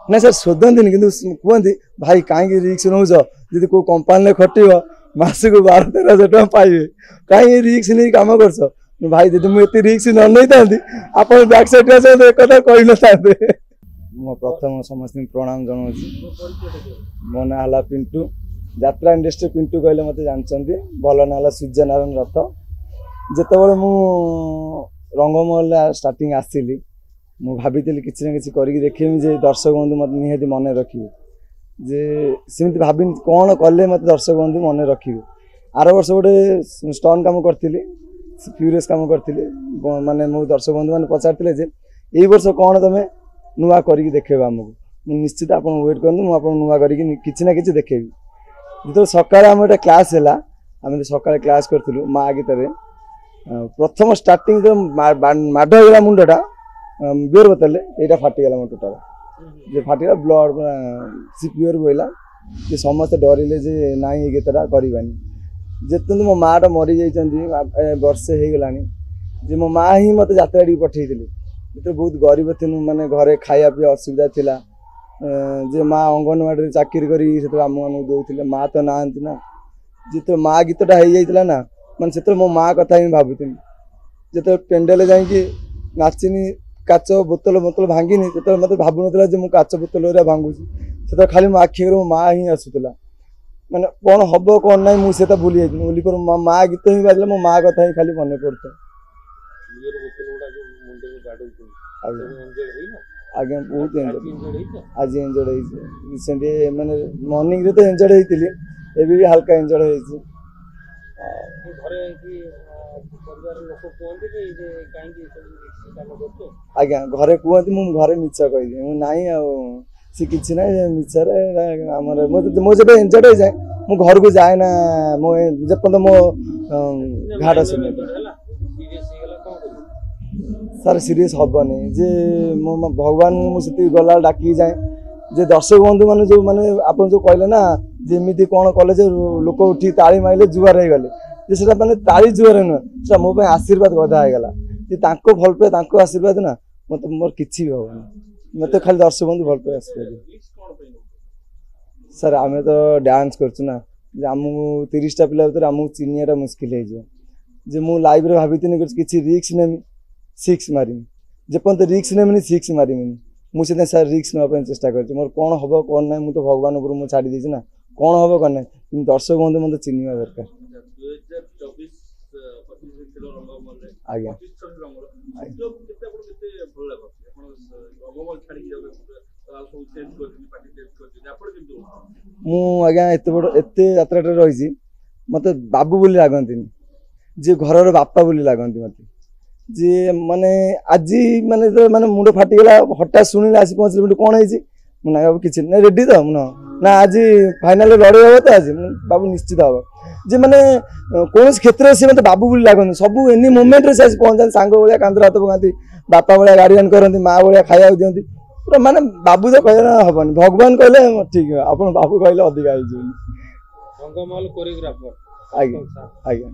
ना सर शोधती कि कहते भाई कहीं रिक्स नौ जी को कंपानी खटो मसक 12-13 हजार पाइबे कहीं रिक्स नहीं कम कर भाई जी मुझे रिक्स न नहीं था आप बैक साइड एक कथा कही न था मो प्रथम समस्त प्रणाम जनाऊँ मो ना है पिंटू यात्रा इंडस्ट्री पिंटू कहले मत जानते भल ना सूर्य नारायण रथ जिते मु रंगमहल स्टार्टिंग आसली मु भाभी किसी ना कि देखेमी जे दर्शक बंधु मत निहाती मन रखिए जे सेमती भाभी कौन कले मत दर्शक बंधु मन रखिए आर वर्ष गोटे स्टन काम करी फ्यूरियस काम करी माने मो दर्शक बंधु मैंने पचारे जे यही वर्ष कौन तुम नुआ कर देखेब आमको निश्चित आप वेट करूँ मुझे नुआ कि ना कि देखेबी जो सकाଳେ आम गोटे क्लास है आम सकाଳେ क्लास करूँ माँ गीत प्रथम स्टार्टिंग जो माड़ होगा मुंडा बियर बोतल यहाँ फाटीगला मो टोटाल जे फाटीगला ब्लड सी प्योर बोला कि समस्त डरिले जे ना ये गीतटा करवानी जिते मो माँ मरी जाती वर्षे हो गला जे मो माँ ही मत यात्रा पठे जो बहुत गरीब थी माने घरे खाया पीवा असुविधा थिला जे माँ अंगनवाड़ी चाकरी कर आम मान दौले माँ तो ना ना जिते माँ गीतटा हो जाता ना मैं से मो माँ कथा ही भावुनी जो पेंडेल जा नाचिनी काच बोतल बोतल भांगिनी जो मत भावुन मुझे काच बोतल भांगुची से खाली मो आखि मो माँ ही आसूला मैंने कौन हम कौन ना मुझे भूली जाती बोली पर माँ गीत ही बाजिला मो माँ कथा ही खाली मन पड़ता आज्ञा बहुत आज एंजॉय रिसेंट मैंने मॉर्निंग रे तो एंजॉय होती एवं हल्का एंजॉय हो आज्ञा घरे कहते मुझे मिछ कही ना सी कि ना मिछर मो जब एंजॉय हो जाए मो घर को जाए ना मो जपर्त मो घाटा सुन सार सीरीयस हेनी जे मो भगवान मुझे गला डाकी जाए जे दर्शक बंधु मान जो मैंने आप जो कहले ना जमी कौन कले लोक उठी ताली मारे जुआर हो गले से मैंने ताली जुआर नुह मो आशीर्वाद गधा होगा भल पे आशीर्वाद ना मत मोर कि मत खाली दर्शक बंधु भल पे आशीर्वाद सर आम तो डांस करूँ आमको 30टा पिला भर आमको चिन्हटा मुस्किल हो मु लाइव रे भाभी कि रिक्स नेमी 6 मारिमी जेपर्यंत रिक्स नेमी 6 मारिमी मुझे सर रिक्स ना चेष्टा कर मोर कौन हम कौन ना तो भगवान ऊपर मुझे छाड़ी देना कौन हम कौन ना दर्शक बंधु मत चिन्हवा दरकार आज्ञा मुझे एत बड़ एत यात्रा रही मत बाबू बोली लगती जी घर बापा बोली लगती मत जी माने आज माने तो माने मुंड फाटीगला हठात शुणिले आसी पहुँचले कौन है ना बाबू किसी ना रेडी तो ना आज फाइनाल लड़े हम तो आज बाबू निश्चित हम जी मैंने कौन क्षेत्र से मत बाबू बोली लगती सब एनी मोमेंट से पहुँचा सांग भाया कांदर हाथ पकाती बापा भाया गार्डियन करती माँ भाया खाया दिखती पूरा माने बाबू तो कहना हेनी भगवान कहले ठीक है आप बाबू कहले अधिका रंगमहल कोरियोग्राफर आज्ञा आज्ञा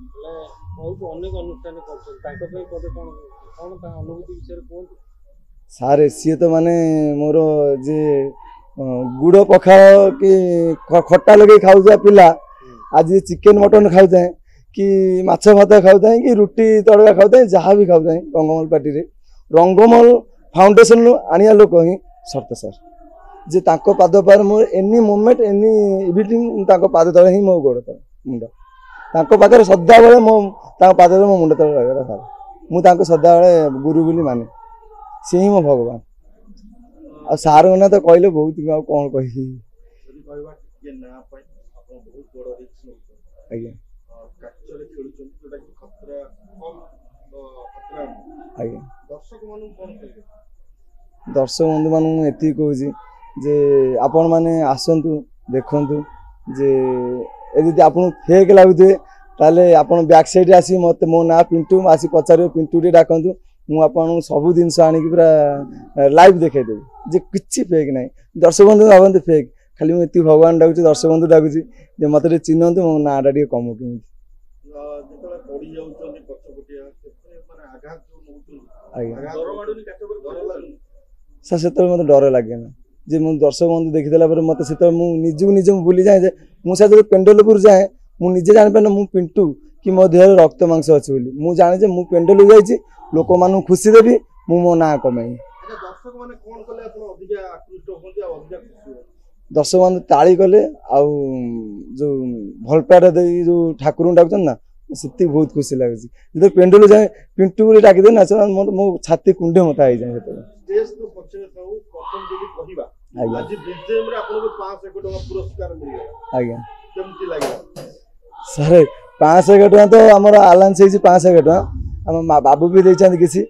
सारे सी तो माने मोर जे गुड़ पखाड़ कि खट्टा लगे खाऊ पिला आज चिकेन मटन खाऊ कि माछ भात खाऊ कि रुटी तड़का खाऊ जहाँ भी खाऊ रंगमहल पार्टी रे रंगमहल फाउंडेशन आनिया लोक ही शर्त सर जे ताको पाद पार मोर एनी मोमेंट एनी इविनिंग ताको पाद तले ही मो गोड़ तले मुंड ताको पाखे सदा बेले मो पाद मो मुंड तले रहा सर मुझे सदा बेले गुरु बोली माने सी ही मो भगवान आ सार ना तो कहले बहुत कौन कही आज्ञा आज्ञा दर्शक बंधु मान ये कहूँ जे आपण मैंने आसतु देखु जे यदि आप फेक लगुए ताले आप बैक साइड आसी मत मो ना पिंटू आसी पचार पिंटू टे डाकतु मुझे सब जिन आनिक पूरा लाइव देखदेवी जे किसी फेक ना दर्शक बंधु भावते फेक खाली मुझे भगवान डाकुची दर्शक बंधु डाकुची मत चिन्हतु मो नाटा टे कम कि सर से मत डर लगे ना जे मु दर्शक बंधु देखीदेला मत से निजू निज भूली जाए मुझे जो पेंडोलपुर जाए मुझे जापारे मु पिंटू कि मो देह रक्त मांस अच्छी बोली मुझे जाने जे मु पेंडोल जाइए लोक मान खुशी देवी मु मो ना कमाई दर्शक बंधु ताली कले जो भल पाइटा दे जो ठाकुर डाक ना से बहुत खुशी लगे जो पेंडोल जाए पिंटू बोली डाकिदे ना मो छाती कुंडे मता हो जाए आज्ञा सर 500 टका तो आमर आलांस हो 500 टका आम बाबू भी देते किसी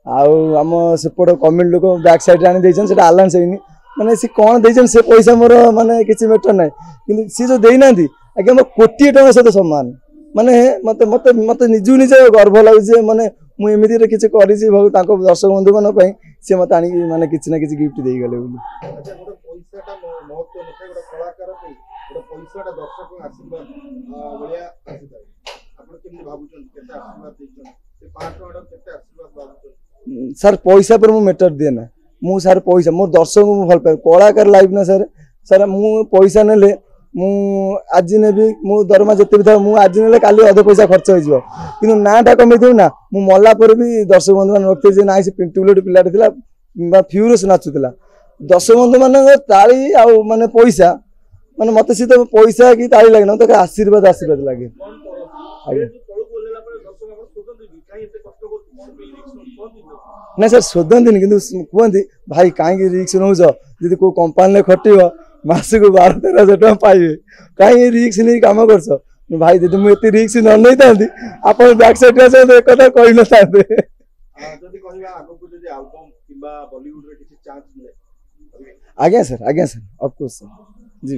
आम सेपट कमेंट लोक बैक साइड आनी से आलांस होनी माने सी कौन दे से पैसा मोर माने किसी मैटर ना कि सी जो देना आज्ञा मोर कोटी टका सहित सम्मान माने मत मत मत निजु निज गर्व लगे माने मुझे किसी कर दर्शक बंधु मान सी मत आनी माने किसी ना किसी गिफ्ट दे गले सर पैसा पर मैटर दिए ना मु सर पैसा मोर दर्शक को भल पाए कलाकार लाइफ ना सर सर मु पैसा नेले मु आज नेबी मु दरमा जिते भी था मु आज नेले काली अधे पैसा खर्च हो कि नाटा कमे थी ना मु मल्ला पर भी दर्शक बंधु मान रखते ना से पिंटू गोटे पिला फ्यूरस नाचुला दर्शक बंधु मान ताली आउ माने पैसा माने मत सी तो पैसा कि ताली लगे ना तो आशीर्वाद आशीर्वाद लगे ना सर शोधती कि कहते भाई कहीं रिक्स नौ जी को कंपानी खटे मासक 12-13 टका पाइबे कहीं रिक्स नहीं कम कर भाई दीदी मुझे रिक्स नहीं था आप बैक साइड एक कथा कही न था आज्ञा sir of course sir ji.